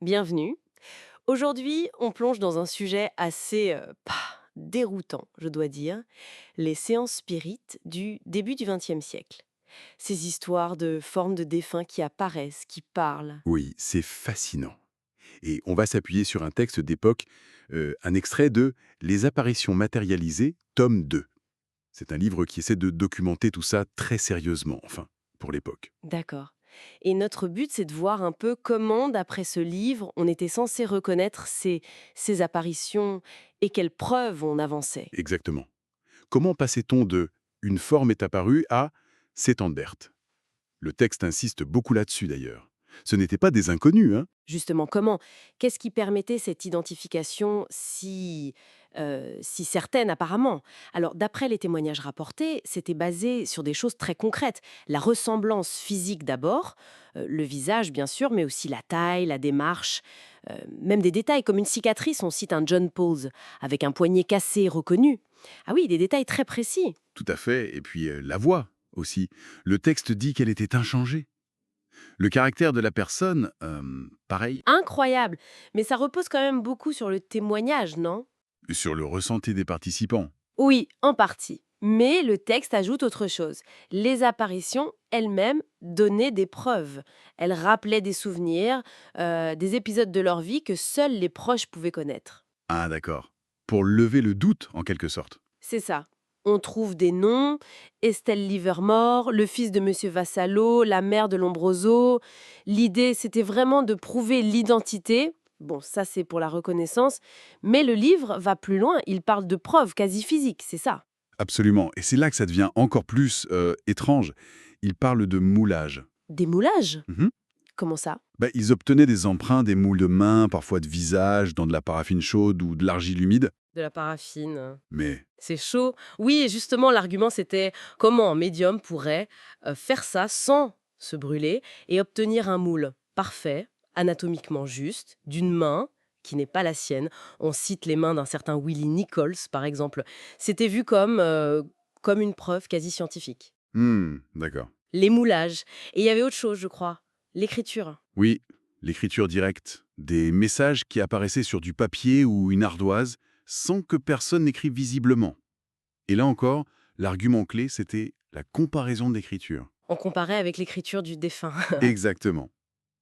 Bienvenue. Aujourd'hui, on plonge dans un sujet assez déroutant, je dois dire, les séances spirites du début du XXe siècle. Ces histoires de formes de défunts qui apparaissent, qui parlent. Oui, c'est fascinant. Et on va s'appuyer sur un texte d'époque, un extrait de Les apparitions matérialisées, tome 2. C'est un livre qui essaie de documenter tout ça très sérieusement, enfin, pour l'époque. D'accord. Et notre but, c'est de voir un peu comment, d'après ce livre, on était censé reconnaître ces apparitions et quelles preuves on avançait. Exactement. Comment passait-on de «une forme est apparue» à «c'est Andert»? Le texte insiste beaucoup là-dessus d'ailleurs. Ce n'étaient pas des inconnus, hein. Justement, comment? Qu'est-ce qui permettait cette identification si certaine apparemment? Alors, d'après les témoignages rapportés, c'était basé sur des choses très concrètes. La ressemblance physique d'abord, le visage bien sûr, mais aussi la taille, la démarche, même des détails comme une cicatrice, on cite un John Pauls avec un poignet cassé reconnu. Ah oui, des détails très précis. Tout à fait, et puis la voix aussi. Le texte dit qu'elle était inchangée. Le caractère de la personne, pareil. Incroyable! Mais ça repose quand même beaucoup sur le témoignage, non? Sur le ressenti des participants. Oui, en partie. Mais le texte ajoute autre chose. Les apparitions elles-mêmes donnaient des preuves. Elles rappelaient des souvenirs, des épisodes de leur vie que seuls les proches pouvaient connaître. Ah d'accord. Pour lever le doute, en quelque sorte. C'est ça. On trouve des noms, Estelle Livermore, le fils de Monsieur Vassallo, la mère de Lombroso. L'idée, c'était vraiment de prouver l'identité. Bon, ça c'est pour la reconnaissance. Mais le livre va plus loin, il parle de preuves quasi physiques, c'est ça. Absolument. Et c'est là que ça devient encore plus étrange. Il parle de moulage. Des moulages? Mhm. Comment ça? Bah, ils obtenaient des emprunts, des moules de mains, parfois de visage, dans de la paraffine chaude ou de l'argile humide. De la paraffine. Mais C'est chaud. Oui, et justement, l'argument, c'était comment un médium pourrait faire ça sans se brûler et obtenir un moule parfait, anatomiquement juste, d'une main qui n'est pas la sienne. On cite les mains d'un certain Willie Nichols, par exemple. C'était vu comme une preuve quasi scientifique. d'accord. Les moulages. Et il y avait autre chose, je crois. L'écriture. Oui, l'écriture directe. Des messages qui apparaissaient sur du papier ou une ardoise sans que personne n'écrive visiblement. Et là encore, l'argument clé, c'était la comparaison de l'écriture. On comparait avec l'écriture du défunt. Exactement.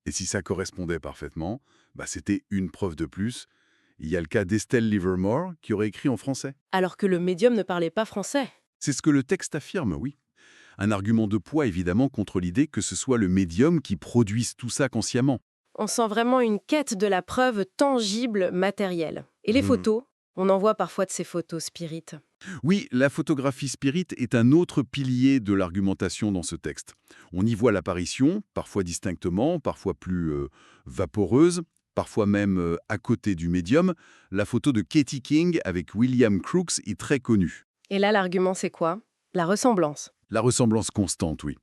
Et si ça correspondait parfaitement, bah c'était une preuve de plus. Il y a le cas d'Estelle Livermore qui aurait écrit en français. Alors que le médium ne parlait pas français. C'est ce que le texte affirme, oui. Un argument de poids évidemment contre l'idée que ce soit le médium qui produise tout ça consciemment. On sent vraiment une quête de la preuve tangible, matérielle. Et les Hmm. photos? On en voit parfois de ces photos spirites. Oui, la photographie spirit est un autre pilier de l'argumentation dans ce texte. On y voit l'apparition, parfois distinctement, parfois plus vaporeuse, parfois même à côté du médium. La photo de Katie King avec William Crookes est très connue. Et là, l'argument, c'est quoi? La ressemblance. La ressemblance constante, oui.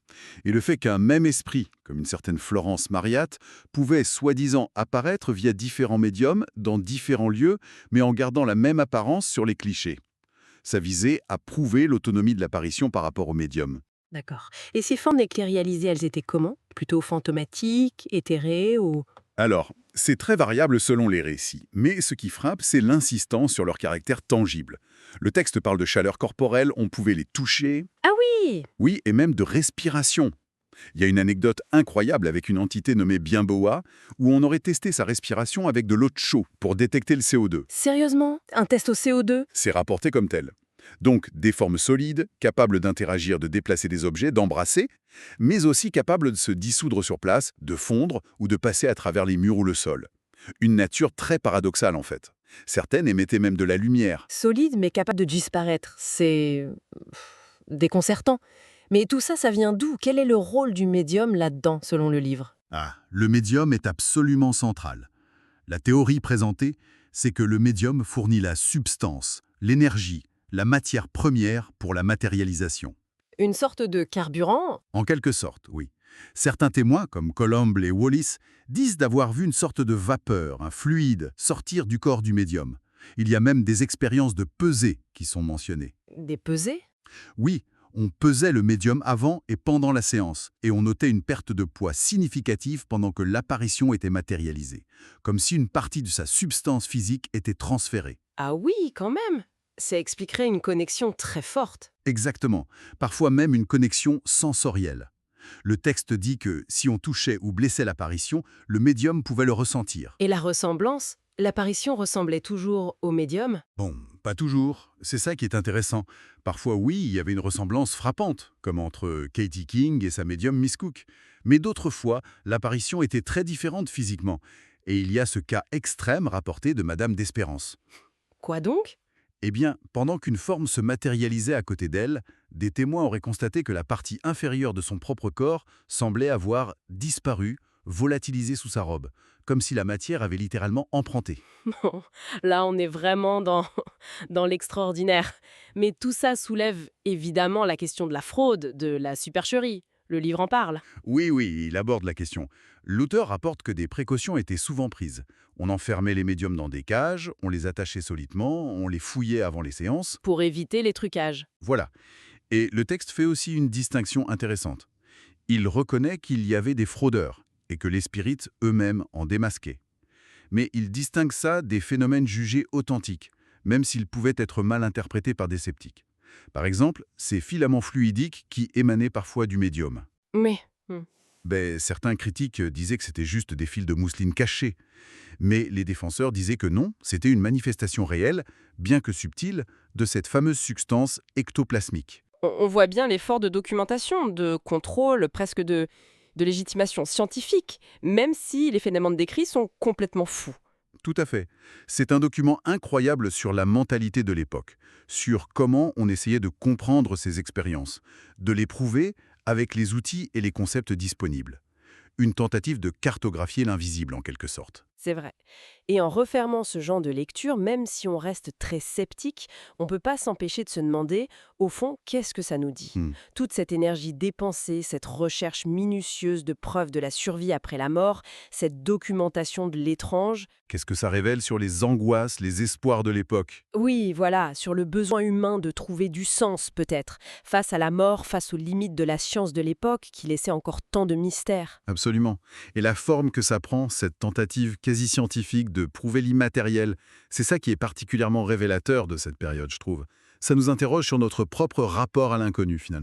Et le fait qu'un même esprit, comme une certaine Florence Mariette, pouvait soi-disant apparaître via différents médiums, dans différents lieux, mais en gardant la même apparence sur les clichés. Ça visait à prouver l'autonomie de l'apparition par rapport au médium. D'accord. Et ces formes éclairées, elles étaient comment? Plutôt fantomatiques, éthérées ou... Alors, c'est très variable selon les récits, mais ce qui frappe, c'est l'insistance sur leur caractère tangible. Le texte parle de chaleur corporelle, on pouvait les toucher, Ah oui! oui, et même de respiration. Il y a une anecdote incroyable avec une entité nommée Bienboa, où on aurait testé sa respiration avec de l'eau de chaud pour détecter le CO2. Sérieusement? Un test au CO2? C'est rapporté comme tel. Donc, des formes solides, capables d'interagir, de déplacer des objets, d'embrasser, mais aussi capables de se dissoudre sur place, de fondre ou de passer à travers les murs ou le sol. Une nature très paradoxale en fait. Certaines émettaient même de la lumière. Solide, mais capable de disparaître. C'est... déconcertant. Mais tout ça, ça vient d'où? Quel est le rôle du médium là-dedans, selon le livre? Ah, le médium est absolument central. La théorie présentée, c'est que le médium fournit la substance, l'énergie, la matière première pour la matérialisation. Une sorte de carburant? En quelque sorte, oui. Certains témoins, comme Colomb et Wallis, disent d'avoir vu une sorte de vapeur, un fluide, sortir du corps du médium. Il y a même des expériences de pesée qui sont mentionnées. Des pesées? Oui, On pesait le médium avant et pendant la séance, et on notait une perte de poids significative pendant que l'apparition était matérialisée, comme si une partie de sa substance physique était transférée. Ah oui, quand même. Ça expliquerait une connexion très forte. Exactement, parfois même une connexion sensorielle. Le texte dit que si on touchait ou blessait l'apparition, le médium pouvait le ressentir. Et la ressemblance? L'apparition ressemblait toujours au médium? Bon, pas toujours. C'est ça qui est intéressant. Parfois, oui, il y avait une ressemblance frappante, comme entre Katie King et sa médium Miss Cook. Mais d'autres fois, l'apparition était très différente physiquement. Et il y a ce cas extrême rapporté de Madame d'Espérance. Quoi donc? Eh bien, pendant qu'une forme se matérialisait à côté d'elle, des témoins auraient constaté que la partie inférieure de son propre corps semblait avoir disparu, volatilisé sous sa robe, comme si la matière avait littéralement emprunté. Bon, là, on est vraiment dans l'extraordinaire. Mais tout ça soulève évidemment la question de la fraude, de la supercherie. Le livre en parle. Oui, oui, il aborde la question. L'auteur rapporte que des précautions étaient souvent prises. On enfermait les médiums dans des cages, on les attachait solidement, on les fouillait avant les séances. Pour éviter les trucages. Voilà. Et le texte fait aussi une distinction intéressante. Il reconnaît qu'il y avait des fraudeurs et que les spirites eux-mêmes en démasquaient. Mais il distingue ça des phénomènes jugés authentiques, même s'ils pouvaient être mal interprétés par des sceptiques. Par exemple, ces filaments fluidiques qui émanaient parfois du médium. Mais, Certains critiques disaient que c'était juste des fils de mousseline cachés, mais les défenseurs disaient que non, c'était une manifestation réelle, bien que subtile, de cette fameuse substance ectoplasmique. on voit bien l'effort de documentation, de contrôle, presque de légitimation scientifique, même si les phénomènes décrits sont complètement fous. Tout à fait. C'est un document incroyable sur la mentalité de l'époque, sur comment on essayait de comprendre ces expériences, de les prouver avec les outils et les concepts disponibles. Une tentative de cartographier l'invisible en quelque sorte. C'est vrai. Et en refermant ce genre de lecture, même si on reste très sceptique, on ne peut pas s'empêcher de se demander, au fond, qu'est-ce que ça nous dit? Hmm. Toute cette énergie dépensée, cette recherche minutieuse de preuves de la survie après la mort, cette documentation de l'étrange, Qu'est-ce que ça révèle sur les angoisses, les espoirs de l'époque? oui, voilà, sur le besoin humain de trouver du sens peut-être, face à la mort, face aux limites de la science de l'époque qui laissait encore tant de mystères. Absolument. Et la forme que ça prend, cette tentative quasi scientifique de prouver l'immatériel, c'est ça qui est particulièrement révélateur de cette période, je trouve. Ça nous interroge sur notre propre rapport à l'inconnu, finalement.